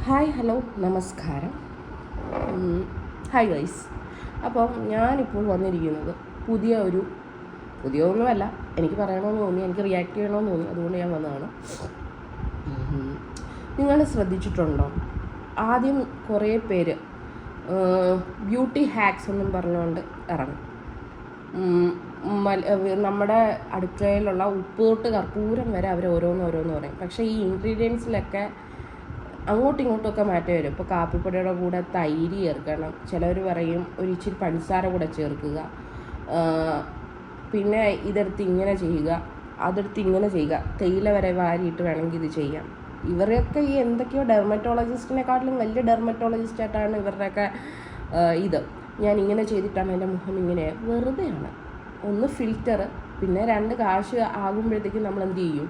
Hi hello നമസ്കാരം. Hi guys. അപ്പം ഞാനിപ്പോൾ വന്നിരിക്കുന്നത് പുതിയൊന്നുമല്ല, എനിക്ക് പറയണമെന്ന് തോന്നി, എനിക്ക് റിയാക്ട് ചെയ്യണമെന്ന് തോന്നി, അതുകൊണ്ട് ഞാൻ വന്നതാണ്. നിങ്ങൾ ശ്രദ്ധിച്ചിട്ടുണ്ടോ, ആദ്യം കുറേ പേര് ബ്യൂട്ടി ഹാക്സ് എന്നും പറഞ്ഞുകൊണ്ട് ഇറങ്ങും. നമ്മുടെ അടുക്കളയിലുള്ള ഉപ്പ് തൊട്ട് കർപ്പൂരം വരെ അവർ ഓരോന്ന് പറയും. പക്ഷേ ഈ ഇൻഗ്രീഡിയൻസിലൊക്കെ അങ്ങോട്ടും ഇങ്ങോട്ടുമൊക്കെ മാറ്റം വരും. ഇപ്പോൾ കാപ്പിപ്പൊടിയുടെ കൂടെ തൈര് ചേർക്കണം, ചിലവർ പറയും ഒരു ഇച്ചിരി പഞ്ചസാര കൂടെ ചേർക്കുക, പിന്നെ ഇതെടുത്ത് ഇങ്ങനെ ചെയ്യുക, അതെടുത്ത് ഇങ്ങനെ ചെയ്യുക, തേയില വരെ വാരിയിട്ട് വേണമെങ്കിൽ ഇത് ചെയ്യാം. ഇവരൊക്കെ ഈ എന്തൊക്കെയോ ഡെർമറ്റോളജിസ്റ്റിനെക്കാട്ടിലും വലിയ ഡെർമറ്റോളജിസ്റ്റായിട്ടാണ് ഇവരുടെയൊക്കെ ഇത്. ഞാൻ ഇങ്ങനെ ചെയ്തിട്ടാണ് എൻ്റെ മുഖം ഇങ്ങനെ. വെറുതെയാണ്. ഒന്ന് ഫിൽറ്റർ, പിന്നെ 2 കാശ് ആകുമ്പോഴത്തേക്കും നമ്മൾ എന്ത് ചെയ്യും,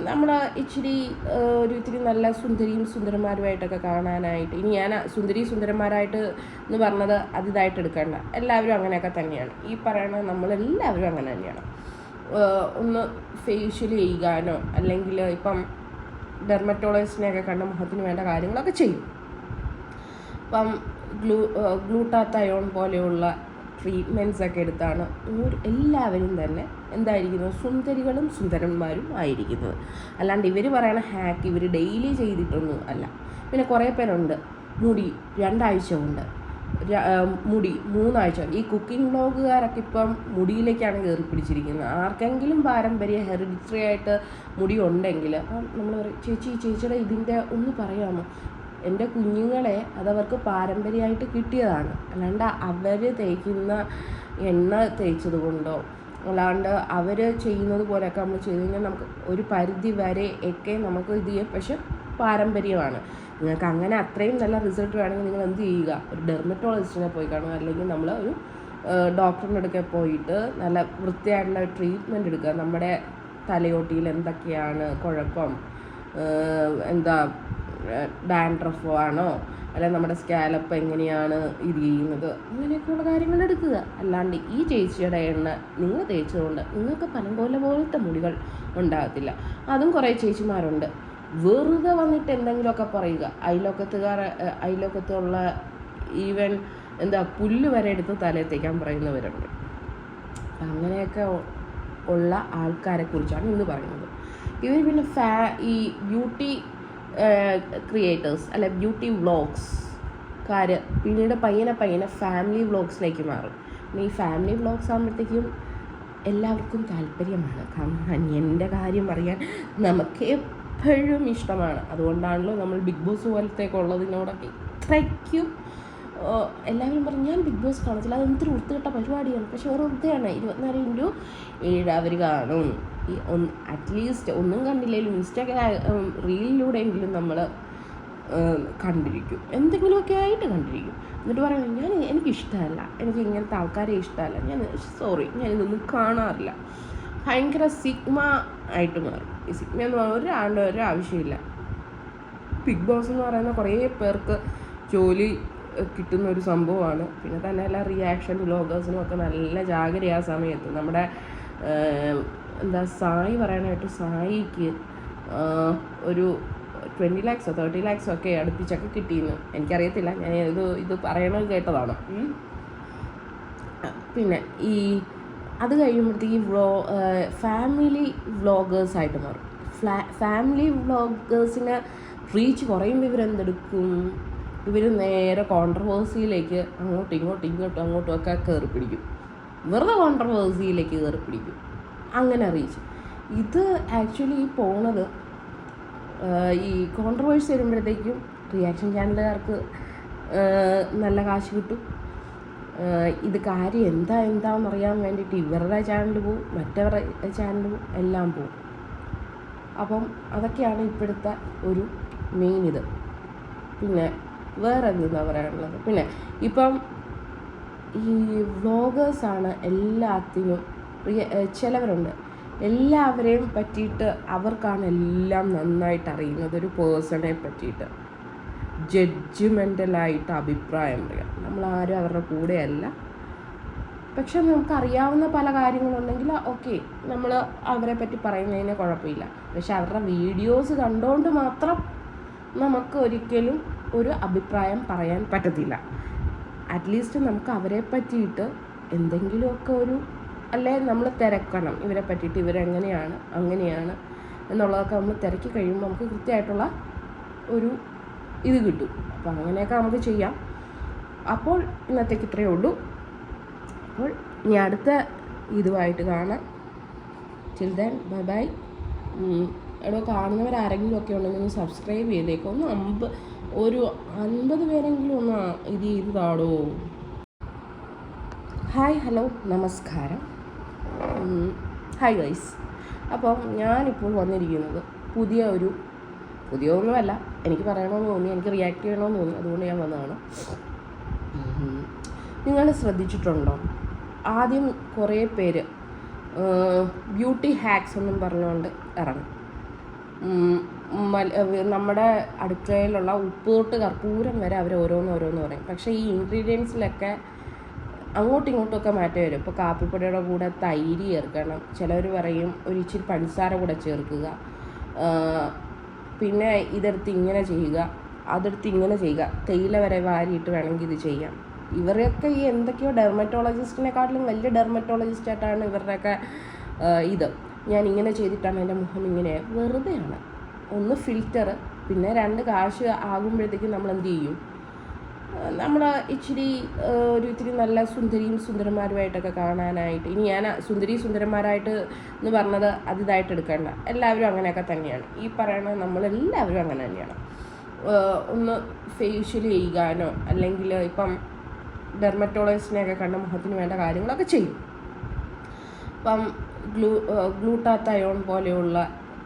നമ്മൾ ഇത്തിരി നല്ല സുന്ദരന്മാരുമായിട്ടൊക്കെ കാണാനായിട്ട്. ഇനി ഞാൻ സുന്ദരന്മാരായിട്ട് എന്ന് പറഞ്ഞത് അതിതായിട്ട് എടുക്കേണ്ട, എല്ലാവരും അങ്ങനെയൊക്കെ തന്നെയാണ്. ഈ പറയണ നമ്മളെല്ലാവരും അങ്ങനെ തന്നെയാണ്. ഒന്ന് ഫേഷ്യൽ ചെയ്യാനോ അല്ലെങ്കിൽ ഇപ്പം ഡെർമറ്റോളജിസ്റ്റിനെയൊക്കെ കണ്ട മുഖത്തിന് വേണ്ട കാര്യങ്ങളൊക്കെ ചെയ്യും. ഇപ്പം ഗ്ലൂട്ടാത്തയോൺ പോലെയുള്ള ട്രീറ്റ്മെൻറ്റ്സ് ഒക്കെ എടുത്താണ് എല്ലാവരും തന്നെ എന്തായിരിക്കുന്നത്, സുന്ദരികളും സുന്ദരന്മാരും ആയിരിക്കുന്നത്. അല്ലാണ്ട് ഇവർ പറയണ ഹാക്ക് ഇവർ ഡെയിലി ചെയ്തിട്ടൊന്നും അല്ല. പിന്നെ കുറേ പേരുണ്ട് മുടി 2 ആഴ്ച കൊണ്ട്, മുടി 3 ആഴ്ച. ഈ കുക്കിംഗ് വ്ളോഗുകാരൊക്കെ ഇപ്പം മുടിയിലേക്കാണ് കയറി പിടിച്ചിരിക്കുന്നത്. ആർക്കെങ്കിലും പാരമ്പര്യ ഹെറിഡിറ്ററി ആയിട്ട് മുടി ഉണ്ടെങ്കിൽ നമ്മൾ പറയും, ചേച്ചിയുടെ ഇതിൻ്റെ ഒന്ന് പറയാമോ? എൻ്റെ കുഞ്ഞുങ്ങളെ അതവർക്ക് പാരമ്പര്യമായിട്ട് കിട്ടിയതാണ്, അല്ലാണ്ട് അവർ തേക്കുന്ന എണ്ണ തേച്ചത് കൊണ്ടോ അല്ലാണ്ട് അവർ ചെയ്യുന്നത് പോലെയൊക്കെ നമ്മൾ ചെയ്ത് കഴിഞ്ഞാൽ നമുക്ക് ഒരു പരിധി വരെ ഒക്കെ നമുക്ക് ഇത് ചെയ്യാം. പക്ഷെ പാരമ്പര്യമാണ്. നിങ്ങൾക്ക് അങ്ങനെ അത്രയും നല്ല റിസൾട്ട് വേണമെങ്കിൽ നിങ്ങൾ എന്ത് ചെയ്യുക, ഒരു ഡെർമറ്റോളജിസ്റ്റിനെ പോയി കാണുക, അല്ലെങ്കിൽ നമ്മൾ ഒരു ഡോക്ടറിൻ്റെ അടുക്കെ പോയിട്ട് നല്ല വൃത്തിയായിട്ടുള്ള ട്രീറ്റ്മെൻറ്റ് എടുക്കുക. നമ്മുടെ തലയോട്ടിയിൽ എന്തൊക്കെയാണ് കുഴപ്പം, ഡാൻഡ്രഫ് ആണോ, അല്ലെങ്കിൽ നമ്മുടെ സ്കാലപ്പ് എങ്ങനെയാണ് ഇത് ചെയ്യുന്നത്, അങ്ങനെയൊക്കെയുള്ള കാര്യങ്ങൾ എടുക്കുക. അല്ലാണ്ട് ഈ ചേച്ചിയുടെ എണ്ണ നിങ്ങൾ തേച്ചതുകൊണ്ട് നിങ്ങൾക്ക് പോലത്തെ മുടികൾ ഉണ്ടാകത്തില്ല. അതും കുറേ ചേച്ചിമാരുണ്ട് വെറുതെ വന്നിട്ട് എന്തെങ്കിലുമൊക്കെ പറയുക. അയലോക്കത്തുള്ള ഈവൻ പുല്ല് വരെ എടുത്ത് തലയിൽ തേക്കാൻ പറയുന്നവരുണ്ട്. അങ്ങനെയൊക്കെ ഉള്ള ആൾക്കാരെ കുറിച്ചാണ് ഇന്ന് പറയുന്നത്. ഇവർ പിന്നെ ഈ ബ്യൂട്ടി ക്രിയേറ്റേഴ്സ് അല്ലെ ബ്യൂട്ടി വ്ളോഗ്സ്കാർ പിന്നീട് പയ്യനെ ഫാമിലി വ്ളോഗ്സിലേക്ക് മാറും. പിന്നെ ഈ ഫാമിലി വ്ളോഗ്സ് ആകുമ്പോഴത്തേക്കും എല്ലാവർക്കും താല്പര്യമാണ്. കാരണം എൻ്റെ കാര്യം പറയാൻ നമുക്ക് എപ്പോഴും ഇഷ്ടമാണ്. അതുകൊണ്ടാണല്ലോ നമ്മൾ ബിഗ് ബോസ് പോലത്തേക്കുള്ളതിനോടൊക്കെ ഇത്രയ്ക്കും എല്ലാവരും പറഞ്ഞു ഞാൻ ബിഗ് ബോസ് കാണത്തില്ല, അത് എന്തൊരു വൃത്തികെട്ട പരിപാടിയാണ്. പക്ഷെ വേറെ വൃത്തിയാണ്. 24/7 അവർ കാണും. അറ്റ്ലീസ്റ്റ് ഒന്നും കണ്ടില്ലെങ്കിലും ഇൻസ്റ്റാഗ്രാം റീലിലൂടെയെങ്കിലും നമ്മൾ കണ്ടിരിക്കും, എന്തെങ്കിലുമൊക്കെ ആയിട്ട് കണ്ടിരിക്കും. എന്നിട്ട് പറയണം എനിക്കിഷ്ടമല്ല, എനിക്ക് ഇങ്ങനത്തെ ആൾക്കാരെ ഇഷ്ടമല്ല, ഞാനിതൊന്നും കാണാറില്ല. ഭയങ്കര സിഗ്മ ആയിട്ട് മാറും. ഈ സിഗ്മ എന്ന് പറഞ്ഞാൽ ഒരാവശ്യമില്ല. ബിഗ് ബോസ് എന്ന് പറയുന്ന കുറേ പേർക്ക് ജോലി കിട്ടുന്ന ഒരു സംഭവമാണ്. പിന്നെ തന്നെ എല്ലാ റിയാക്ഷൻ വ്ളോഗേഴ്സിനും ഒക്കെ നല്ല ജാഗ്രത ആ സമയത്ത്. നമ്മുടെ സായി പറയാനായിട്ട്, സായിക്ക് ഒരു 20 lakhs 30 lakhs ഒക്കെ അടുപ്പിച്ചൊക്കെ കിട്ടിയെന്ന് എനിക്കറിയത്തില്ല, ഞാൻ ഇത് പറയണത് കേട്ടതാണ്. പിന്നെ അത് കഴിയുമ്പോഴത്തേക്ക് ഫാമിലി വ്ളോഗേഴ്സായിട്ട് മാറും. ഫാമിലി വ്ളോഗേഴ്സിന് റീച്ച് കുറയുമ്പോൾ ഇവരെന്തെടുക്കും, ഇവർ നേരെ കോൺട്രവേഴ്സിയിലേക്ക് അങ്ങോട്ടും ഒക്കെ കയറി പിടിക്കും. വെറുതെ കോൺട്രവേഴ്സിയിലേക്ക് കയറി പിടിക്കും. അങ്ങനെ റീച്ച് ഇത് ആക്ച്വലി പോണത് ഈ കോൺട്രവേഴ്സി വരുമ്പോഴത്തേക്കും റിയാക്ഷൻ ചാനലുകാർക്ക് നല്ല കാശ് കിട്ടും. ഇത് കാര്യം എന്താണെന്ന് അറിയാൻ വേണ്ടിയിട്ട് ഇവരുടെ ചാനൽ പോവും, മറ്റവരുടെ ചാനൽ പോവും, എല്ലാം പോവും. അപ്പം അതൊക്കെയാണ് ഇപ്പോഴത്തെ ഒരു മെയിൻ ഇത്. പിന്നെ വേറെ എന്തെന്നാ പറയാനുള്ളത്, പിന്നെ ഇപ്പം ഈ വ്ളോഗേഴ്സാണ് എല്ലാത്തിനും ചിലവരുണ്ട്. എല്ലാവരെയും പറ്റിയിട്ട് അവർക്കാണ് എല്ലാം നന്നായിട്ട് അറിയുന്നത്. ഒരു പേഴ്സണെ പറ്റിയിട്ട് ജഡ്ജ്മെൻ്റലായിട്ട് അഭിപ്രായം പറയാം. നമ്മളാരും അവരുടെ കൂടെയല്ല. പക്ഷെ നമുക്കറിയാവുന്ന പല കാര്യങ്ങളുണ്ടെങ്കിൽ ഓക്കെ, നമ്മൾ അവരെ പറ്റി പറയുന്നതിന് കുഴപ്പമില്ല. പക്ഷെ അവരുടെ വീഡിയോസ് കണ്ടുകൊണ്ട് മാത്രം നമുക്ക് ഒരിക്കലും ഒരു അഭിപ്രായം പറയാൻ പറ്റത്തില്ല. അറ്റ്ലീസ്റ്റ് നമുക്ക് അവരെ പറ്റിയിട്ട് എന്തെങ്കിലുമൊക്കെ അല്ലേ നമ്മൾ തിരക്കണം, ഇവരെ പറ്റിയിട്ട് ഇവരെങ്ങനെയാണ് അങ്ങനെയാണ് എന്നുള്ളതൊക്കെ നമ്മൾ തിരക്കി കഴിയുമ്പോൾ നമുക്ക് കൃത്യമായിട്ടുള്ള ഒരു ഇത് കിട്ടും. അപ്പോൾ അങ്ങനെയൊക്കെ നമുക്ക് ചെയ്യാം. അപ്പോൾ ഇന്നത്തേക്ക് ഇത്രയേ ഉള്ളൂ. അപ്പോൾ ഇനി അടുത്ത ഇതുമായിട്ട് കാണാം. Till then bye by. എടോ കാണുന്നവരാരെങ്കിലും ഒക്കെ ഉണ്ടെങ്കിൽ ഒന്ന് സബ്സ്ക്രൈബ് ചെയ്തേക്കും. ഒരു 50 പേരെങ്കിലും ഒന്ന് ഇത് ചെയ്തതാടോ. ഹായ്, ഹലോ, നമസ്കാരം. Hi guys. അപ്പം ഞാനിപ്പോൾ വന്നിരിക്കുന്നത് പുതിയൊന്നുമല്ല, എനിക്ക് പറയണമെന്ന് തോന്നി, എനിക്ക് റിയാക്ട് ചെയ്യണമെന്ന് തോന്നി, അതുകൊണ്ട് ഞാൻ വന്നതാണ്. നിങ്ങൾ ശ്രദ്ധിച്ചിട്ടുണ്ടോ, ആദ്യം കുറേ പേര് ബ്യൂട്ടി ഹാക്സ് എന്നും പറഞ്ഞുകൊണ്ട് ഇറങ്ങും. നമ്മുടെ അടുക്കളയിലുള്ള ഉപ്പ് തൊട്ട് കർപ്പൂരം വരെ അവർ ഓരോന്ന് പറയും. പക്ഷേ ഈ ഇൻഗ്രീഡിയൻസിലൊക്കെ അങ്ങോട്ടും ഇങ്ങോട്ടുമൊക്കെ മാറ്റം വരും. ഇപ്പോൾ കാപ്പിപ്പൊടിയുടെ കൂടെ തൈര് ചേർക്കണം, ചിലവർ പറയും ഒരു ഇച്ചിരി പഞ്ചസാര കൂടെ ചേർക്കുക, പിന്നെ ഇതെടുത്ത് ഇങ്ങനെ ചെയ്യുക, അതെടുത്ത് ഇങ്ങനെ ചെയ്യുക, തേയില വരെ വാരിയിട്ട് വേണമെങ്കിൽ ഇത് ചെയ്യാം. ഇവരൊക്കെ ഈ എന്തൊക്കെയോ ഡെർമറ്റോളജിസ്റ്റിനെക്കാട്ടിലും വലിയ ഡെർമറ്റോളജിസ്റ്റായിട്ടാണ് ഇവരുടെയൊക്കെ ഇത്. ഞാൻ ഇങ്ങനെ ചെയ്തിട്ടാണ് എൻ്റെ മുഖം ഇങ്ങനെ, വെറുതെയാണ്. ഒന്ന് ഫിൽറ്റർ, പിന്നെ 2 കാശ് ആകുമ്പോഴത്തേക്കും നമ്മൾ എന്ത് ചെയ്യും, നമ്മൾ ഇത്തിരി നല്ല സുന്ദരന്മാരുമായിട്ടൊക്കെ കാണാനായിട്ട്. ഇനി ഞാൻ സുന്ദരന്മാരായിട്ട് എന്ന് പറഞ്ഞത് അതിതായിട്ട് എടുക്കേണ്ട, എല്ലാവരും അങ്ങനെയൊക്കെ തന്നെയാണ്. ഈ പറയണ നമ്മളെല്ലാവരും അങ്ങനെ തന്നെയാണ്. ഒന്ന് ഫേഷ്യൽ ചെയ്യാനോ അല്ലെങ്കിൽ ഇപ്പം ഡെർമറ്റോളജിസ്റ്റിനെയൊക്കെ കണ്ട മുഖത്തിന് വേണ്ട കാര്യങ്ങളൊക്കെ ചെയ്യും. ഇപ്പം ഗ്ലൂട്ടാത്തയോൺ പോലെയുള്ള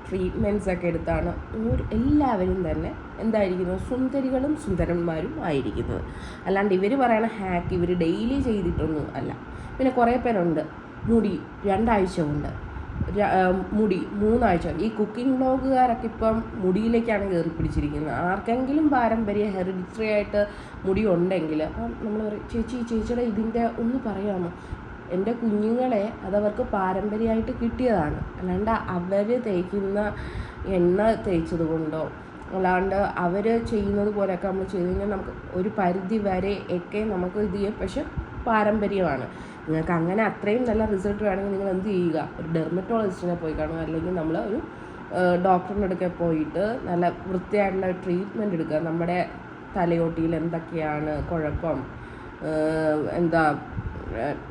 ട്രീറ്റ്മെൻറ്റ്സ് ഒക്കെ എടുത്താണ് എല്ലാവരും തന്നെ എന്തായിരിക്കുന്നത്, സുന്ദരികളും സുന്ദരന്മാരും ആയിരിക്കുന്നത്. അല്ലാണ്ട് ഇവർ പറയണ ഹാക്ക് ഇവർ ഡെയിലി ചെയ്തിട്ടൊന്നും അല്ല. പിന്നെ കുറേ പേരുണ്ട് മുടി 2 ആഴ്ച കൊണ്ട്, മുടി 3 ആഴ്ച. ഈ കുക്കിംഗ് വ്ളോഗുകാരൊക്കെ ഇപ്പം മുടിയിലേക്കാണ് കയറി പിടിച്ചിരിക്കുന്നത്. ആർക്കെങ്കിലും പാരമ്പര്യ ഹെറിഡിറ്ററി ആയിട്ട് മുടി ഉണ്ടെങ്കിൽ നമ്മൾ പറയും, ചേച്ചിയുടെ ഇതിൻ്റെ ഒന്ന് പറയാമോ, എൻ്റെ കുഞ്ഞുങ്ങളെ അതവർക്ക് പാരമ്പര്യമായിട്ട് കിട്ടിയതാണ്, അല്ലാണ്ട് അവർ തേക്കുന്ന എണ്ണ തേച്ചത് കൊണ്ടോ അല്ലാണ്ട് അവർ ചെയ്യുന്നത് പോലെയൊക്കെ നമ്മൾ ചെയ്ത് കഴിഞ്ഞാൽ നമുക്ക് ഒരു പരിധി വരെ ഒക്കെ നമുക്ക് ഇത് ചെയ്യാം. പക്ഷെ പാരമ്പര്യമാണ്. നിങ്ങൾക്ക് അങ്ങനെ അത്രയും നല്ല റിസൾട്ട് വേണമെങ്കിൽ നിങ്ങൾ എന്ത് ചെയ്യുക, ഒരു ഡെർമറ്റോളജിസ്റ്റിനെ പോയി കാണുക, അല്ലെങ്കിൽ നമ്മൾ ഒരു ഡോക്ടറിൻ്റെ അടുക്കെ പോയിട്ട് നല്ല വൃത്തിയായിട്ടുള്ള ട്രീറ്റ്മെൻറ്റ് എടുക്കുക. നമ്മുടെ തലയോട്ടിയിൽ എന്തൊക്കെയാണ് കുഴപ്പം, എന്താ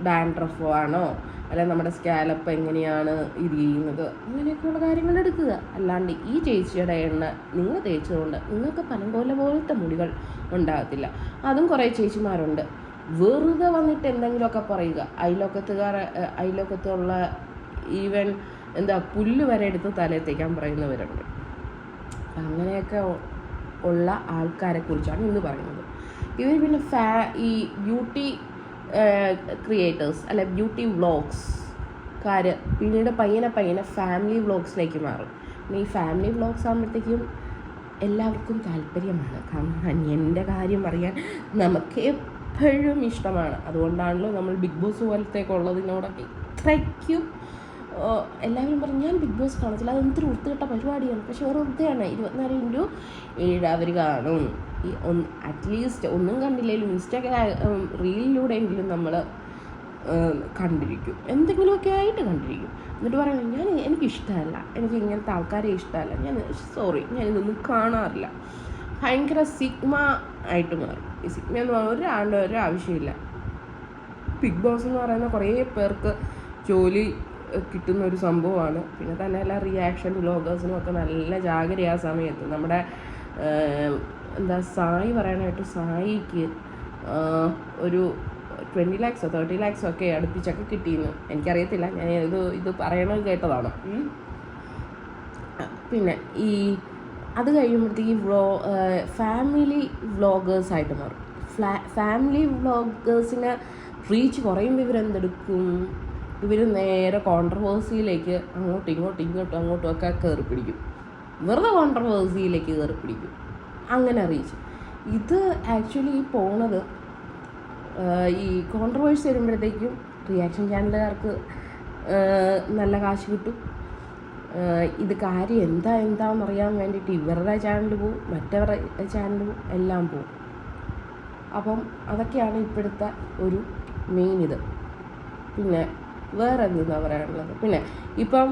ഡാൻഡ്രഫ് ആണോ, അല്ലെങ്കിൽ നമ്മുടെ സ്കാലപ്പ് എങ്ങനെയാണ് ഇത് ചെയ്യുന്നത്, അങ്ങനെയൊക്കെയുള്ള കാര്യങ്ങൾ എടുക്കുക. അല്ലാണ്ട് ഈ ചേച്ചിയുടെ എണ്ണ നിങ്ങൾ തേച്ചതുകൊണ്ട് നിങ്ങൾക്ക് പനങ്കോല പോലത്തെ മുടികൾ ഉണ്ടാകത്തില്ല. അതും കുറേ ചേച്ചിമാരുണ്ട് വെറുതെ വന്നിട്ട് എന്തെങ്കിലുമൊക്കെ പറയുക. അയലോക്കത്തുള്ള ഈവൻ പുല്ല് വരെ എടുത്ത് തലയിൽ തേക്കാൻ പറയുന്നവരുണ്ട്. അങ്ങനെയൊക്കെ ഉള്ള ആൾക്കാരെ കുറിച്ചാണ് ഇന്ന് പറയുന്നത്. ഇവർ പിന്നെ ഈ ബ്യൂട്ടി ക്രിയേറ്റേഴ്സ് അല്ലെ ബ്യൂട്ടി വ്ളോഗ്സ്കാർ പിന്നീട് പയ്യനെ ഫാമിലി വ്ളോഗ്സിലേക്ക് മാറും. ഈ ഫാമിലി വ്ളോഗ്സ് ആകുമ്പോഴത്തേക്കും എല്ലാവർക്കും താല്പര്യമാണ്. കാരണം എൻ്റെ കാര്യം അറിയാൻ നമുക്ക് എപ്പോഴും ഇഷ്ടമാണ്. അതുകൊണ്ടാണല്ലോ നമ്മൾ ബിഗ് ബോസ് പോലത്തേക്ക് ഉള്ളതിനോടൊക്കെ ഇത്രയ്ക്കും എല്ലാവരും പറയും ഞാൻ ബിഗ് ബോസ് കാണത്തില്ല, അത് എന്തൊരു വൃത്തികെട്ട പരിപാടിയാണ്. പക്ഷെ വേറെ വൃത്തിയാണ്. 24/7 അവർ കാണും. അറ്റ്ലീസ്റ്റ് ഒന്നും കണ്ടില്ലെങ്കിലും ഇൻസ്റ്റാഗ്രാം റീലിലൂടെയെങ്കിലും നമ്മൾ കണ്ടിരിക്കും, എന്തെങ്കിലുമൊക്കെ ആയിട്ട് കണ്ടിരിക്കും. എന്നിട്ട് പറയണം എനിക്കിഷ്ടമല്ല, എനിക്ക് ഇങ്ങനത്തെ ആൾക്കാരെ ഇഷ്ടമല്ല, ഞാനിതൊന്നും കാണാറില്ല. ഭയങ്കര സിഗ്മ ആയിട്ട് മാറും. ഈ സിഗ്മ എന്ന് പറഞ്ഞാൽ ഒരാവശ്യമില്ല. ബിഗ് ബോസ് എന്ന് പറയുന്ന കുറേ പേർക്ക് ജോലി കിട്ടുന്ന ഒരു സംഭവമാണ്. പിന്നെ തന്നെ എല്ലാ റിയാക്ഷൻ വ്ളോഗേഴ്സിനും ഒക്കെ നല്ല ജാഗ്രത ആ സമയത്ത്. നമ്മുടെ സായി പറയാനായിട്ട് സായിക്ക് ഒരു 20 lakhs 30 lakhs ഒക്കെ അടുപ്പിച്ചൊക്കെ കിട്ടിയെന്ന് എനിക്കറിയത്തില്ല, ഞാൻ ഇത് പറയണമെന്ന് കേട്ടതാണ്. പിന്നെ അത് കഴിയുമ്പോഴത്തേക്ക് ഫാമിലി വ്ളോഗേഴ്സായിട്ട് മാറും. ഫാമിലി വ്ളോഗേഴ്സിന് റീച്ച് കുറയുമ്പോൾ ഇവരെന്തെടുക്കും, ഇവർ നേരെ കോൺട്രവേഴ്സിയിലേക്ക് അങ്ങോട്ടും ഒക്കെ കയറി പിടിക്കും. വെറുതെ കോൺട്രവേഴ്സിയിലേക്ക് കയറി പിടിക്കും. അങ്ങനെ റീച്ച് ഇത് ആക്ച്വലി പോണത് ഈ കോൺട്രവേഴ്സി വരുമ്പോഴത്തേക്കും റിയാക്ഷൻ ചാനലുകാർക്ക് നല്ല കാശ് കിട്ടും. ഇത് കാര്യം എന്താണെന്നറിയാൻ വേണ്ടിയിട്ട് ഇവരുടെ ചാനൽ പോവും, മറ്റവരുടെ ചാനൽ പോവും, എല്ലാം പോവും. അപ്പം അതൊക്കെയാണ് ഇപ്പോഴത്തെ ഒരു മെയിൻ ഇത്. പിന്നെ വേറെ എന്തെന്നാണ് പറയാനുള്ളത്, പിന്നെ ഇപ്പം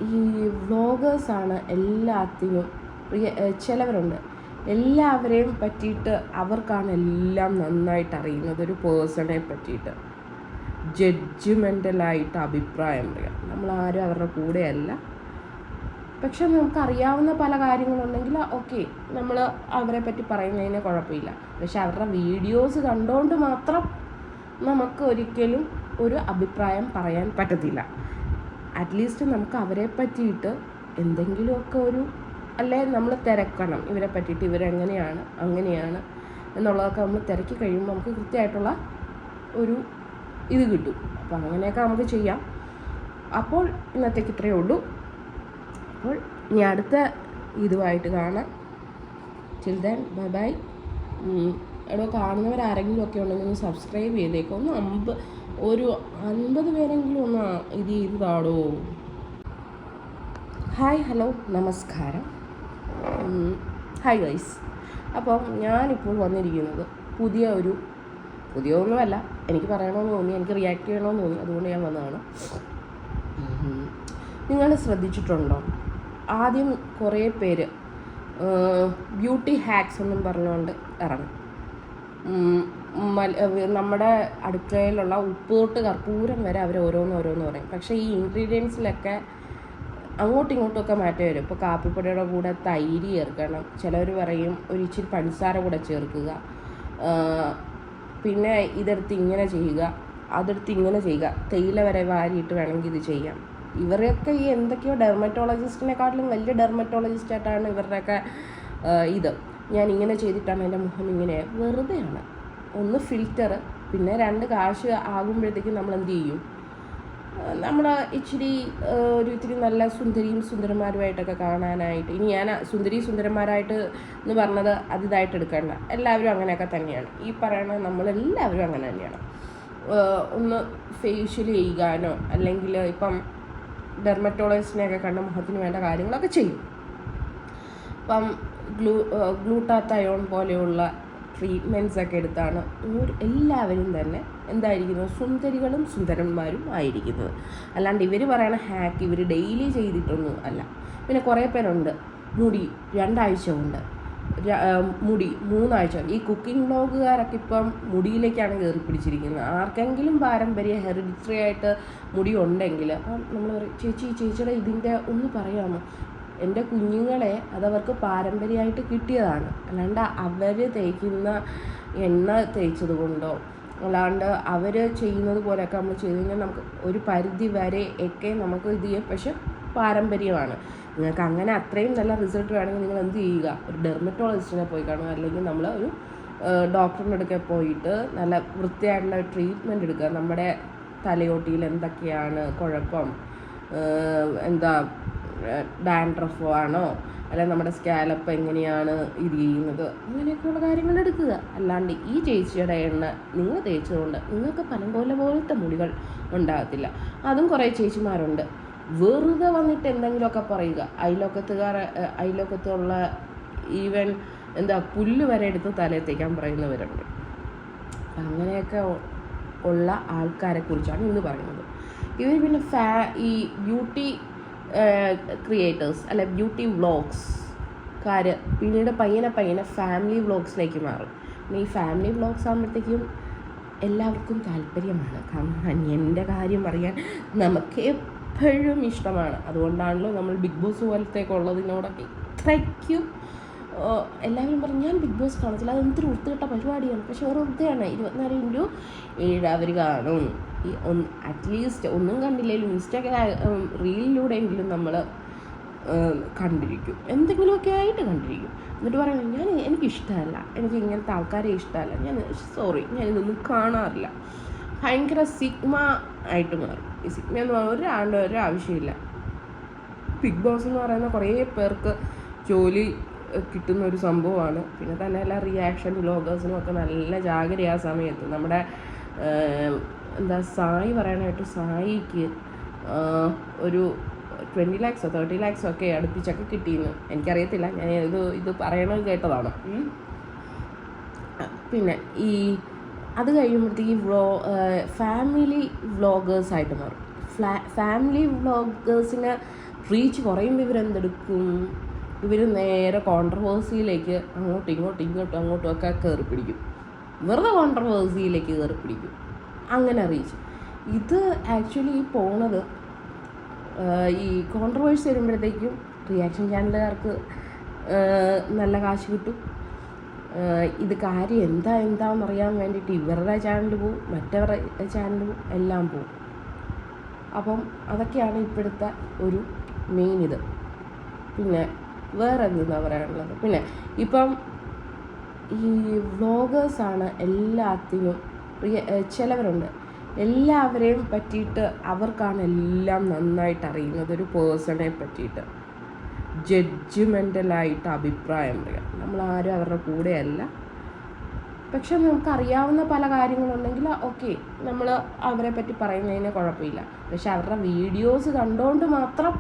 ഈ വ്ളോഗേഴ്സാണ് എല്ലാത്തിനും ചിലവരുണ്ട്, എല്ലാവരെയും പറ്റിയിട്ട് അവർക്കാണ് എല്ലാം നന്നായിട്ട് അറിയുന്നത്. ഒരു പേഴ്സണെ പറ്റിയിട്ട് ജഡ്ജ്മെൻ്റലായിട്ട് അഭിപ്രായം പറയാം. നമ്മളാരും അവരുടെ കൂടെയല്ല, പക്ഷെ നമുക്കറിയാവുന്ന പല കാര്യങ്ങളുണ്ടെങ്കിൽ ഓക്കെ, നമ്മൾ അവരെ പറ്റി പറയുന്നതിന് കുഴപ്പമില്ല. പക്ഷെ അവരുടെ വീഡിയോസ് കണ്ടുകൊണ്ട് മാത്രം നമുക്ക് ഒരിക്കലും ഒരു അഭിപ്രായം പറയാൻ പറ്റത്തില്ല. അറ്റ്ലീസ്റ്റ് നമുക്ക് അവരെ പറ്റിയിട്ട് എന്തെങ്കിലുമൊക്കെ ഒരു അല്ലേ നമ്മൾ തിരക്കണം, ഇവരെ പറ്റിയിട്ട് ഇവരെങ്ങനെയാണ് അങ്ങനെയാണ് എന്നുള്ളതൊക്കെ നമ്മൾ തിരക്കി കഴിയുമ്പോൾ നമുക്ക് കൃത്യമായിട്ടുള്ള ഒരു ഇത് കിട്ടും. അപ്പോൾ അങ്ങനെയൊക്കെ നമുക്ക് ചെയ്യാം. അപ്പോൾ ഇന്നത്തേക്ക് ഇത്രയേ ഉള്ളൂ. അപ്പോൾ ഇനി അടുത്ത ഇതുമായിട്ട് കാണാം. Till then bye by. എടോ കാണുന്നവരാരെങ്കിലും ഒക്കെ ഉണ്ടെങ്കിൽ ഒന്ന് സബ്സ്ക്രൈബ് ചെയ്തേക്കോ. ഒരു 50 പേരെങ്കിലും ഒന്ന് ഇത് ചെയ്തതാടോ. ഹായ്, ഹലോ, നമസ്കാരം. Hi guys. അപ്പം ഞാനിപ്പോൾ വന്നിരിക്കുന്നത് പുതിയൊന്നുമല്ല, എനിക്ക് പറയണമെന്ന് തോന്നി, എനിക്ക് റിയാക്ട് ചെയ്യണമെന്ന് തോന്നി, അതുകൊണ്ട് ഞാൻ വന്നതാണ്. നിങ്ങൾ ശ്രദ്ധിച്ചിട്ടുണ്ടോ, ആദ്യം കുറേ പേര് ബ്യൂട്ടി ഹാക്സ് എന്നും പറഞ്ഞുകൊണ്ട് ഇറങ്ങും. നമ്മുടെ അടുക്കളയിലുള്ള ഉപ്പ് തൊട്ട് കർപ്പൂരം വരെ അവർ ഓരോന്ന് പറയും. പക്ഷേ ഈ ഇൻഗ്രീഡിയൻസിലൊക്കെ അങ്ങോട്ടും ഇങ്ങോട്ടുമൊക്കെ മാറ്റം വരും. ഇപ്പോൾ കാപ്പിപ്പൊടിയുടെ കൂടെ തൈര് ചേർക്കണം, ചിലവർ പറയും ഒരു ഇച്ചിരി പഞ്ചസാര കൂടെ ചേർക്കുക, പിന്നെ ഇതെടുത്ത് ഇങ്ങനെ ചെയ്യുക, അതെടുത്ത് ഇങ്ങനെ ചെയ്യുക, തേയില വരെ വാരിയിട്ട് വേണമെങ്കിൽ ഇത് ചെയ്യാം. ഇവരൊക്കെ ഈ എന്തൊക്കെയോ ഡെർമറ്റോളജിസ്റ്റിനെക്കാട്ടിലും വലിയ ഡെർമറ്റോളജിസ്റ്റായിട്ടാണ് ഇവരുടെയൊക്കെ ഇത്. ഞാൻ ഇങ്ങനെ ചെയ്തിട്ടാണ് എൻ്റെ മുഖം ഇങ്ങനെ, വെറുതെയാണ്. ഒന്ന് ഫിൽറ്റർ, പിന്നെ 2 കാശ് ആകുമ്പോഴത്തേക്കും നമ്മൾ എന്ത് ചെയ്യും, നമ്മൾ ഇത്തിരി നല്ല സുന്ദരന്മാരുമായിട്ടൊക്കെ കാണാനായിട്ട്. ഇനി ഞാൻ സുന്ദരന്മാരായിട്ട് എന്ന് പറഞ്ഞത് അതിതായിട്ട് എടുക്കേണ്ട, എല്ലാവരും അങ്ങനെയൊക്കെ തന്നെയാണ്. ഈ പറയണ നമ്മളെല്ലാവരും അങ്ങനെ തന്നെയാണ്. ഒന്ന് ഫേഷ്യൽ ചെയ്യാനോ അല്ലെങ്കിൽ ഇപ്പം ഡെർമറ്റോളജിസ്റ്റിനെയൊക്കെ കണ്ട മുഖത്തിന് വേണ്ട കാര്യങ്ങളൊക്കെ ചെയ്യും. ഇപ്പം ഗ്ലൂട്ടാത്തയോൺ പോലെയുള്ള ട്രീറ്റ്മെൻറ്റ്സൊക്കെ എടുത്താണ് എല്ലാവരും തന്നെ എന്തായിരിക്കുന്നത്, സുന്ദരികളും സുന്ദരന്മാരും ആയിരിക്കുന്നത്. അല്ലാണ്ട് ഇവർ പറയണ ഹാക്ക് ഇവർ ഡെയിലി ചെയ്തിട്ടൊന്നും അല്ല. പിന്നെ കുറേ പേരുണ്ട് മുടി 2 ആഴ്ച കൊണ്ട്, മുടി 3 ആഴ്ച. ഈ കുക്കിംഗ് വ്ളോഗുകാരൊക്കെ ഇപ്പം മുടിയിലേക്കാണ് കയറി പിടിച്ചിരിക്കുന്നത്. ആർക്കെങ്കിലും പാരമ്പര്യ ഹെറിഡിറ്ററി ആയിട്ട് മുടി ഉണ്ടെങ്കിൽ അപ്പം നമ്മൾ പറയും, ചേച്ചിയുടെ ഇതിൻ്റെ ഒന്ന് പറയാമോ, എൻ്റെ കുഞ്ഞുങ്ങളെ അതവർക്ക് പാരമ്പര്യമായിട്ട് കിട്ടിയതാണ്, അല്ലാണ്ട് അവർ തേക്കുന്ന എണ്ണ തേച്ചത് കൊണ്ടോ അല്ലാണ്ട് അവർ ചെയ്യുന്നത് പോലെയൊക്കെ നമ്മൾ ചെയ്ത് കഴിഞ്ഞാൽ നമുക്ക് ഒരു പരിധി വരെ ഒക്കെ നമുക്ക് ഇത് ചെയ്യാം. പക്ഷെ പാരമ്പര്യമാണ്. നിങ്ങൾക്ക് അങ്ങനെ അത്രയും നല്ല റിസൾട്ട് വേണമെങ്കിൽ നിങ്ങൾ എന്ത് ചെയ്യുക, ഒരു ഡെർമറ്റോളജിസ്റ്റിനെ പോയി കാണുക, അല്ലെങ്കിൽ നമ്മൾ ഒരു ഡോക്ടറിൻ്റെ അടുക്കെ പോയിട്ട് നല്ല വൃത്തിയായിട്ടുള്ള ട്രീറ്റ്മെൻറ്റ് എടുക്കുക. നമ്മുടെ തലയോട്ടിയിൽ എന്തൊക്കെയാണ് കുഴപ്പം, ഡാൻഡ്രഫ് ആണോ, അല്ലെങ്കിൽ നമ്മുടെ സ്കാലപ്പ് എങ്ങനെയാണ് ഇത് ചെയ്യുന്നത്, അങ്ങനെയൊക്കെയുള്ള കാര്യങ്ങൾ എടുക്കുക. അല്ലാണ്ട് ഈ ചേച്ചിയുടെ എണ്ണ നിങ്ങൾ തേച്ചതുകൊണ്ട് നിങ്ങൾക്ക് പോലത്തെ മുടികൾ ഉണ്ടാകത്തില്ല. അതും കുറേ ചേച്ചിമാരുണ്ട് വെറുതെ വന്നിട്ട് എന്തെങ്കിലുമൊക്കെ പറയുക. അയലോക്കത്തുള്ള ഈവൻ പുല്ല് വരെ എടുത്ത് തലയിൽ തേക്കാൻ പറയുന്നവരുണ്ട്. അങ്ങനെയൊക്കെ ഉള്ള ആൾക്കാരെ കുറിച്ചാണ് ഇന്ന് പറയുന്നത്. ഇവർ പിന്നെ ഈ ബ്യൂട്ടി ക്രിയേറ്റേഴ്സ് അല്ലെ ബ്യൂട്ടി വ്ളോഗ്സ്കാർ പിന്നീട് പയ്യനെ ഫാമിലി വ്ളോഗ്സിലേക്ക് മാറും. ഈ ഫാമിലി വ്ളോഗ്സ് ആകുമ്പോഴത്തേക്കും എല്ലാവർക്കും താല്പര്യമാണ്. കാരണം എൻ്റെ കാര്യം പറയാൻ നമുക്ക് എപ്പോഴും ഇഷ്ടമാണ്. അതുകൊണ്ടാണല്ലോ നമ്മൾ ബിഗ് ബോസ് പോലത്തേക്കുള്ളതിനോടൊക്കെ ഇത്രയ്ക്കും എല്ലാവരും പറഞ്ഞു ഞാൻ ബിഗ് ബോസ് കാണത്തില്ല, അതെന്തൊരു വൃത്തികെട്ട പരിപാടിയാണ്. പക്ഷെ വേറെ വൃത്തിയാണ്. 24/7 അവർ കാണും. അറ്റ്ലീസ്റ്റ് ഒന്നും കണ്ടില്ലെങ്കിലും ഇൻസ്റ്റാഗ്രാം റീലിലൂടെയെങ്കിലും നമ്മൾ കണ്ടിരിക്കും, എന്തെങ്കിലുമൊക്കെ ആയിട്ട് കണ്ടിരിക്കും. എന്നിട്ട് പറയണം എനിക്കിഷ്ടമല്ല, എനിക്ക് ഇങ്ങനത്തെ ആൾക്കാരെ ഇഷ്ടമല്ല, ഞാനിതൊന്നും കാണാറില്ല. ഭയങ്കര സിഗ്മ ആയിട്ട് മാറും. ഈ സിഗ്മ എന്ന് പറഞ്ഞാൽ ഒരാവശ്യമില്ല. ബിഗ് ബോസ് എന്ന് പറയുന്ന കുറേ പേർക്ക് ജോലി കിട്ടുന്ന ഒരു സംഭവമാണ്. പിന്നെ തന്നെ എല്ലാ റിയാക്ഷൻ വ്ളോഗേഴ്സിനും ഒക്കെ നല്ല ജാഗ്രത ആ സമയത്ത്. നമ്മുടെ സായി പറയാനായിട്ട്, സായിക്ക് ഒരു 20 lakhs 30 lakhs ഒക്കെ അടുപ്പിച്ചൊക്കെ കിട്ടിയെന്ന്. എനിക്കറിയത്തില്ല, ഞാൻ ഇത് പറയണമെന്ന് കേട്ടതാണ്. പിന്നെ ഈ അത് കഴിയുമ്പോഴത്തേക്ക് ഫാമിലി വ്ളോഗേഴ്സായിട്ട് മാറും. ഫാമിലി വ്ളോഗേഴ്സിന് റീച്ച് കുറയുമ്പോൾ ഇവരെന്തെടുക്കും? ഇവർ നേരെ കോൺട്രവേഴ്സിയിലേക്ക് അങ്ങോട്ടും ഒക്കെ കയറി പിടിക്കും. വെറുതെ കോൺട്രവേഴ്സിയിലേക്ക് കയറി പിടിക്കും. അങ്ങനെ റീച്ച് ഇത് ആക്ച്വലി പോണത് ഈ കോൺട്രവേഴ്സി വരുമ്പോഴത്തേക്കും റിയാക്ഷൻ ചാനലുകാർക്ക് നല്ല കാശ് കിട്ടും. ഇത് കാര്യം എന്താണെന്നറിയാൻ വേണ്ടിയിട്ട് ഇവരുടെ ചാനൽ പോവും, മറ്റവരുടെ ചാനൽ പോവും, എല്ലാം പോവും. അപ്പം അതൊക്കെയാണ് ഇപ്പോഴത്തെ ഒരു മെയിൻ ഇത്. പിന്നെ വേറെ എന്തെന്നാണ് പറയാനുള്ളത്? പിന്നെ ഇപ്പം ഈ വ്ളോഗേഴ്സാണ് എല്ലാത്തിനും ചിലവരുണ്ട്, എല്ലാവരെയും പറ്റിയിട്ട് അവർക്കാണ് എല്ലാം നന്നായിട്ട് അറിയുന്നത്. ഒരു പേഴ്സണെ പറ്റിയിട്ട് ജഡ്ജ്മെൻ്റലായിട്ട് അഭിപ്രായം പറയാം. നമ്മളാരും അവരുടെ കൂടെയല്ല, പക്ഷെ നമുക്കറിയാവുന്ന പല കാര്യങ്ങളുണ്ടെങ്കിൽ ഓക്കെ, നമ്മൾ അവരെ പറ്റി പറയുന്നതിന് കുഴപ്പമില്ല. പക്ഷെ അവരുടെ വീഡിയോസ് കണ്ടുകൊണ്ട് മാത്രം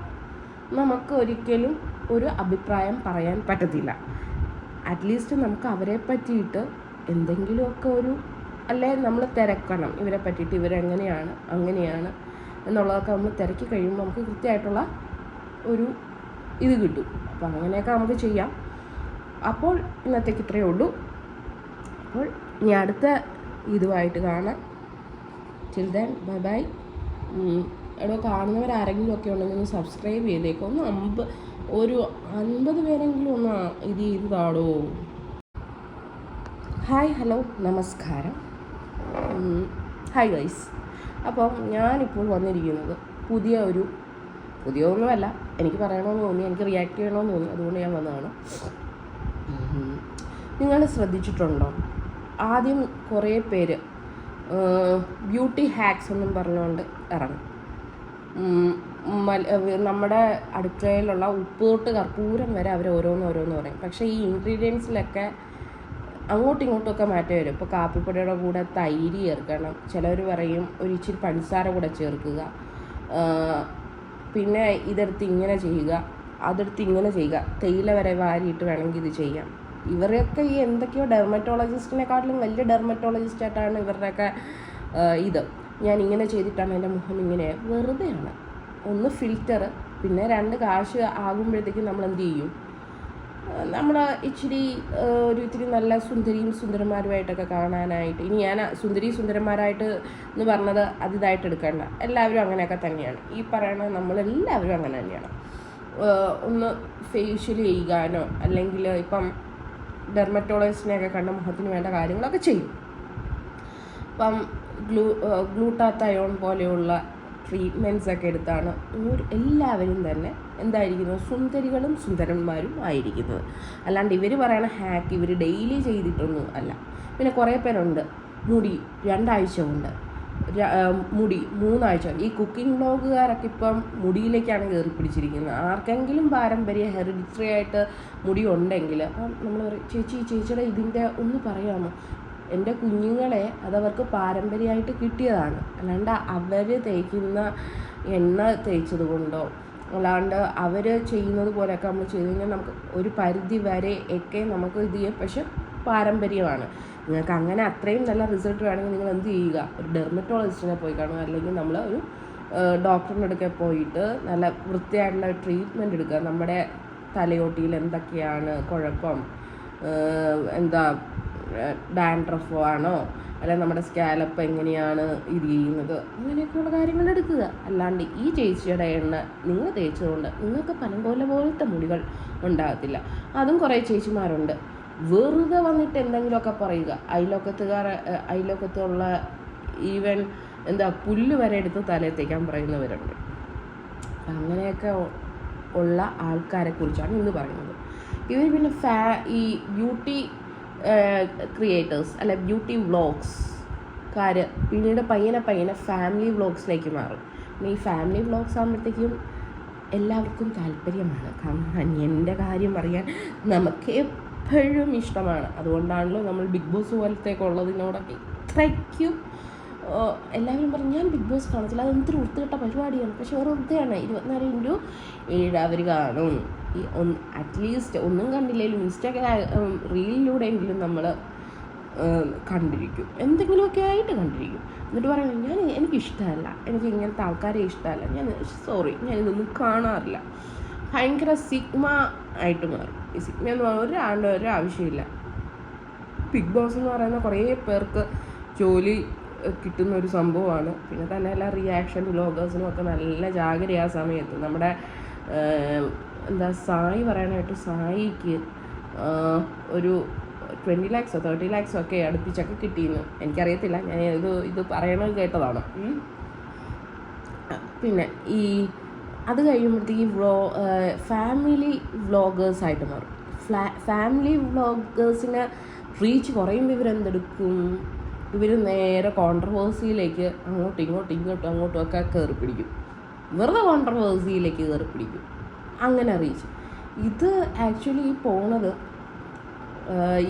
നമുക്ക് ഒരിക്കലും ഒരു അഭിപ്രായം പറയാൻ പറ്റത്തില്ല. അറ്റ്ലീസ്റ്റ് നമുക്ക് അവരെ പറ്റിയിട്ട് എന്തെങ്കിലുമൊക്കെ അല്ലേ നമ്മൾ തിരക്കണം, ഇവരെ പറ്റിയിട്ട് ഇവരെങ്ങനെയാണ് അങ്ങനെയാണ് എന്നുള്ളതൊക്കെ നമ്മൾ തിരക്കി കഴിയുമ്പോൾ നമുക്ക് കൃത്യമായിട്ടുള്ള ഒരു ഇത് കിട്ടും. അപ്പോൾ അങ്ങനെയൊക്കെ നമുക്ക് ചെയ്യാം. അപ്പോൾ ഇന്നത്തേക്ക് ഇത്രയേ ഉള്ളൂ. അപ്പോൾ ഇനി അടുത്ത ഇതുമായിട്ട് കാണാം. Till then bye bye. കാണുന്നവരാരെങ്കിലും ഒക്കെ ഉണ്ടെങ്കിൽ ഒന്ന് സബ്സ്ക്രൈബ് ചെയ്തേക്കും. ഒരു 50 പേരെങ്കിലും ഒന്ന് ഇത് ചെയ്താടോ. ഹായ്, ഹലോ, നമസ്കാരം. Hi guys. അപ്പം ഞാനിപ്പോൾ വന്നിരിക്കുന്നത് പുതിയൊന്നുമല്ല, എനിക്ക് പറയണമെന്ന് തോന്നി, എനിക്ക് റിയാക്ട് ചെയ്യണമെന്ന് തോന്നി, അതുകൊണ്ട് ഞാൻ വന്നതാണ്. നിങ്ങൾ ശ്രദ്ധിച്ചിട്ടുണ്ടോ, ആദ്യം കുറേ പേര് ബ്യൂട്ടി ഹാക്സ് എന്നും പറഞ്ഞുകൊണ്ട് ഇറങ്ങും. നമ്മുടെ അടുക്കളയിലുള്ള ഉപ്പ് തൊട്ട് കർപ്പൂരം വരെ അവർ ഓരോന്ന് പറയും. പക്ഷേ ഈ ഇൻഗ്രീഡിയൻസിലൊക്കെ അങ്ങോട്ടുമൊക്കെ മാറ്റം വരും. ഇപ്പോൾ കാപ്പിപ്പൊടിയുടെ കൂടെ തൈര് ചേർക്കണം, ചിലവർ പറയും ഒരു ഇച്ചിരി പഞ്ചസാര കൂടെ ചേർക്കുക, പിന്നെ ഇതെടുത്ത് ഇങ്ങനെ ചെയ്യുക, അതെടുത്ത് ഇങ്ങനെ ചെയ്യുക, തേയില വരെ വാരിയിട്ട് വേണമെങ്കിൽ ഇത് ചെയ്യാം. ഇവരൊക്കെ ഈ എന്തൊക്കെയോ ഡെർമറ്റോളജിസ്റ്റിനെക്കാട്ടിലും വലിയ ഡെർമറ്റോളജിസ്റ്റായിട്ടാണ് ഇവരുടെയൊക്കെ ഇത്. ഞാൻ ഇങ്ങനെ ചെയ്തിട്ടാണ് എൻ്റെ മുഖം ഇങ്ങനെ. വെറുതെയാണ്. ഒന്ന് ഫിൽറ്റർ, പിന്നെ 2 കാശ് ആകുമ്പോഴത്തേക്കും നമ്മൾ എന്ത് ചെയ്യും? നമ്മൾ ഇത്തിരി നല്ല സുന്ദരന്മാരുമായിട്ടൊക്കെ കാണാനായിട്ട്. ഇനി ഞാൻ സുന്ദരന്മാരായിട്ട് എന്ന് പറഞ്ഞത് അതിതായിട്ട് എടുക്കേണ്ട, എല്ലാവരും അങ്ങനെയൊക്കെ തന്നെയാണ്. ഈ പറയണത് നമ്മളെല്ലാവരും അങ്ങനെ തന്നെയാണ്. ഒന്ന് ഫേഷ്യൽ ചെയ്യാനോ അല്ലെങ്കിൽ ഇപ്പം ഡെർമറ്റോളജിസ്റ്റിനെയൊക്കെ കണ്ട മുഖത്തിന് വേണ്ട കാര്യങ്ങളൊക്കെ ചെയ്യും. ഇപ്പം ഗ്ലൂട്ടാത്തയോൺ പോലെയുള്ള ട്രീറ്റ്മെൻറ്റ്സൊക്കെ എടുത്താണ് എല്ലാവരും തന്നെ എന്തായിരിക്കുന്നത്? സുന്ദരികളും സുന്ദരന്മാരും ആയിരിക്കുന്നത്. അല്ലാണ്ട് ഇവർ പറയണ ഹാക്ക് ഇവർ ഡെയിലി ചെയ്തിട്ടൊന്നും അല്ല. പിന്നെ കുറേ പേരുണ്ട് മുടി 2 ആഴ്ച കൊണ്ട്, മുടി 3 ആഴ്ച. ഈ കുക്കിംഗ് വ്ളോഗുകാരൊക്കെ ഇപ്പം മുടിയിലേക്കാണ് കയറി പിടിച്ചിരിക്കുന്നത്. ആർക്കെങ്കിലും പാരമ്പര്യ ഹെറിഡിറ്ററി ആയിട്ട് മുടി ഉണ്ടെങ്കിൽ നമ്മൾ പറയും, ചേച്ചിയുടെ ഇതിൻ്റെ ഒന്ന് പറയാമോ? എൻ്റെ കുഞ്ഞുങ്ങളെ അതവർക്ക് പാരമ്പര്യമായിട്ട് കിട്ടിയതാണ്. അല്ലാണ്ട് അവർ തേക്കുന്ന എണ്ണ തേച്ചത് കൊണ്ടോ അല്ലാണ്ട് അവർ ചെയ്യുന്നത് പോലെയൊക്കെ നമ്മൾ ചെയ്ത് കഴിഞ്ഞാൽ നമുക്ക് ഒരു പരിധി വരെ ഒക്കെ നമുക്ക് ഇത് ചെയ്യാം. പക്ഷെ പാരമ്പര്യമാണ്. നിങ്ങൾക്ക് അങ്ങനെ അത്രയും നല്ല റിസൾട്ട് വേണമെങ്കിൽ നിങ്ങൾ എന്ത് ചെയ്യുക? ഒരു ഡെർമറ്റോളജിസ്റ്റിനെ പോയി കാണുക, അല്ലെങ്കിൽ നമ്മൾ ഒരു ഡോക്ടറിൻ്റെ അടുക്കെ പോയിട്ട് നല്ല വൃത്തിയായിട്ടുള്ള ട്രീറ്റ്മെൻറ്റ് എടുക്കുക. നമ്മുടെ തലയോട്ടിയിൽ എന്തൊക്കെയാണ് കുഴപ്പം, ഡാൻഡ്രഫ് ആണോ, അല്ലെങ്കിൽ നമ്മുടെ സ്കാലപ്പ് എങ്ങനെയാണ് ഇത് ചെയ്യുന്നത്, അങ്ങനെയൊക്കെയുള്ള കാര്യങ്ങൾ എടുക്കുക. അല്ലാണ്ട് ഈ ചേച്ചിയുടെ എണ്ണ നിങ്ങൾ തേച്ചതുകൊണ്ട് നിങ്ങൾക്ക് പനങ്കോല പോലത്തെ മുടികൾ ഉണ്ടാകത്തില്ല. അതും കുറേ ചേച്ചിമാരുണ്ട് വെറുതെ വന്നിട്ട് എന്തെങ്കിലുമൊക്കെ പറയുക. അയലോക്കത്തുള്ള ഈവൻ പുല്ല് വരെ എടുത്ത് തലയിൽ തേക്കാൻ പറയുന്നവരുണ്ട്. അങ്ങനെയൊക്കെ ഉള്ള ആൾക്കാരെ കുറിച്ചാണ് ഇന്ന് പറയുന്നത്. ഇവർ പിന്നെ ഈ ബ്യൂട്ടി ക്രിയേറ്റേഴ്സ് അല്ലെ ബ്യൂട്ടി വ്ളോഗ്സ്കാർ പിന്നീട് പയ്യനെ ഫാമിലി വ്ളോഗ്സിലേക്ക് മാറും. ഈ ഫാമിലി വ്ളോഗ്സ് ആകുമ്പോഴത്തേക്കും എല്ലാവർക്കും താല്പര്യമാണ്. കാരണം എൻ്റെ കാര്യം അറിയാൻ നമുക്ക് എപ്പോഴും ഇഷ്ടമാണ്. അതുകൊണ്ടാണല്ലോ നമ്മൾ ബിഗ് ബോസ് പോലത്തേക്ക് ഉള്ളതിനോടൊക്കെ ഇത്രയ്ക്കും എല്ലാവരും പറഞ്ഞു ഞാൻ ബിഗ് ബോസ് കാണിച്ചില്ല, അത് എന്തൊരു വൃത്തികെട്ട പരിപാടിയാണ്. പക്ഷെ വേറെ വൃത്തിയാണ്. 24/7 അവർ കാണും. അറ്റ്ലീസ്റ്റ് ഒന്നും കണ്ടില്ലെങ്കിലും റീലിലൂടെയെങ്കിലും നമ്മൾ കണ്ടിരിക്കും, എന്തെങ്കിലുമൊക്കെ ആയിട്ട് കണ്ടിരിക്കും. എന്നിട്ട് പറയണം എനിക്കിഷ്ടമല്ല, എനിക്ക് ഇങ്ങനത്തെ ആൾക്കാരെ ഇഷ്ടമല്ല, ഞാനിതൊന്നും കാണാറില്ല. ഭയങ്കര സിഗ്മ ആയിട്ട് മാറും. ഈ സിഗ്മ എന്ന് പറഞ്ഞാൽ ഒരാവശ്യമില്ല. ബിഗ് ബോസ് എന്ന് പറയുന്ന കുറേ പേർക്ക് ജോലി കിട്ടുന്ന ഒരു സംഭവമാണ്. പിന്നെ തന്നെ എല്ലാ റിയാക്ഷൻ വ്ലോഗേഴ്സിനും ഒക്കെ നല്ല ജാഗ്രത ആ സമയത്ത്. നമ്മുടെ സായി പറയാനായിട്ട്, സായിക്ക് ഒരു 20 lakhs 30 lakhs ഒക്കെ അടുപ്പിച്ചൊക്കെ കിട്ടിയെന്ന് എനിക്കറിയത്തില്ല, ഞാൻ ഇത് പറയണത് കേട്ടതാണ്. പിന്നെ അത് കഴിയുമ്പോഴത്തേക്ക് ഫാമിലി വ്ളോഗേഴ്സായിട്ട് മാറും. ഫാമിലി വ്ളോഗേഴ്സിന് റീച്ച് കുറയുമ്പോൾ ഇവരെന്തെടുക്കും, ഇവർ നേരെ കോൺട്രവേഴ്സിയിലേക്ക് അങ്ങോട്ടും ഒക്കെ കയറി പിടിക്കും. വെറുതെ കോൺട്രവേഴ്സിയിലേക്ക് കയറി പിടിക്കും. അങ്ങനെ റീച്ച് ഇത് ആക്ച്വലി പോണത്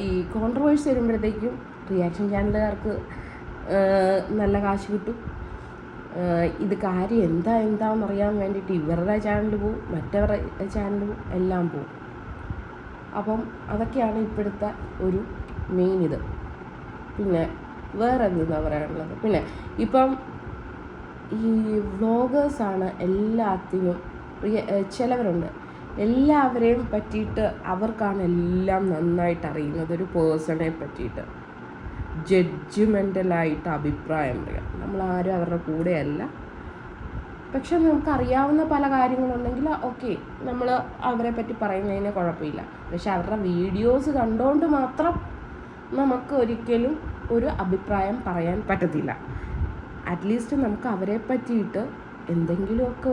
ഈ കോൺട്രവേഴ്സി വരുമ്പോഴത്തേക്കും റിയാക്ഷൻ ചാനലുകാർക്ക് നല്ല കാശ് കിട്ടും. ഇത് കാര്യം എന്താണെന്നറിയാൻ വേണ്ടിയിട്ട് ഇവരുടെ ചാനൽ പോവും, മറ്റവരുടെ ചാനൽ പോവും, എല്ലാം പോവും. അപ്പം അതൊക്കെയാണ് ഇപ്പോഴത്തെ ഒരു മെയിൻ ഇത്. പിന്നെ വേറെ എന്തെന്നാണ് പറയാനുള്ളത്, പിന്നെ ഇപ്പം ഈ വ്ളോഗേഴ്സാണ് എല്ലാത്തിനും ചിലവരുണ്ട്, എല്ലാവരെയും പറ്റിയിട്ട് അവർക്കാണ് എല്ലാം നന്നായിട്ട് അറിയുന്നത്. ഒരു പേഴ്സണെ പറ്റിയിട്ട് ജഡ്ജ്മെൻ്റലായിട്ട് അഭിപ്രായം പറയാം. നമ്മളാരും അവരുടെ കൂടെയല്ല, പക്ഷെ നമുക്കറിയാവുന്ന പല കാര്യങ്ങളുണ്ടെങ്കിൽ ഓക്കെ, നമ്മൾ അവരെ പറ്റി പറയുന്നതിന് കുഴപ്പമില്ല. പക്ഷെ അവരുടെ വീഡിയോസ് കണ്ടുകൊണ്ട് മാത്രം നമുക്ക് ഒരിക്കലും ഒരു അഭിപ്രായം പറയാൻ പറ്റത്തില്ല. അറ്റ്ലീസ്റ്റ് നമുക്ക് അവരെ പറ്റിയിട്ട് എന്തെങ്കിലുമൊക്കെ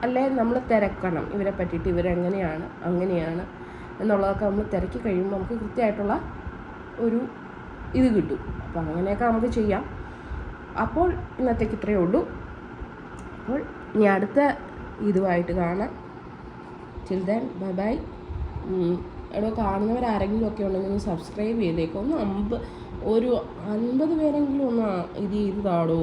അല്ലേ നമ്മൾ തിരക്കണം, ഇവരെ പറ്റിയിട്ട് ഇവരെങ്ങനെയാണ് അങ്ങനെയാണ് എന്നുള്ളതൊക്കെ നമ്മൾ തിരക്കി കഴിയുമ്പോൾ നമുക്ക് കൃത്യമായിട്ടുള്ള ഒരു ഇത് കിട്ടും. അപ്പോൾ അങ്ങനെയൊക്കെ നമുക്ക് ചെയ്യാം. അപ്പോൾ ഇന്നത്തേക്ക് ഇത്രയേ ഉള്ളൂ. അപ്പോൾ ഇനി അടുത്ത ഇതുമായിട്ട് കാണാം. Till then bye bye. കാണുന്നവരാരെങ്കിലും ഒക്കെ ഉണ്ടെങ്കിൽ ഒന്ന് സബ്സ്ക്രൈബ് ചെയ്തേക്കും. ഒരു 50 പേരെങ്കിലും ഒന്ന് ഇത് ചെയ്താടോ.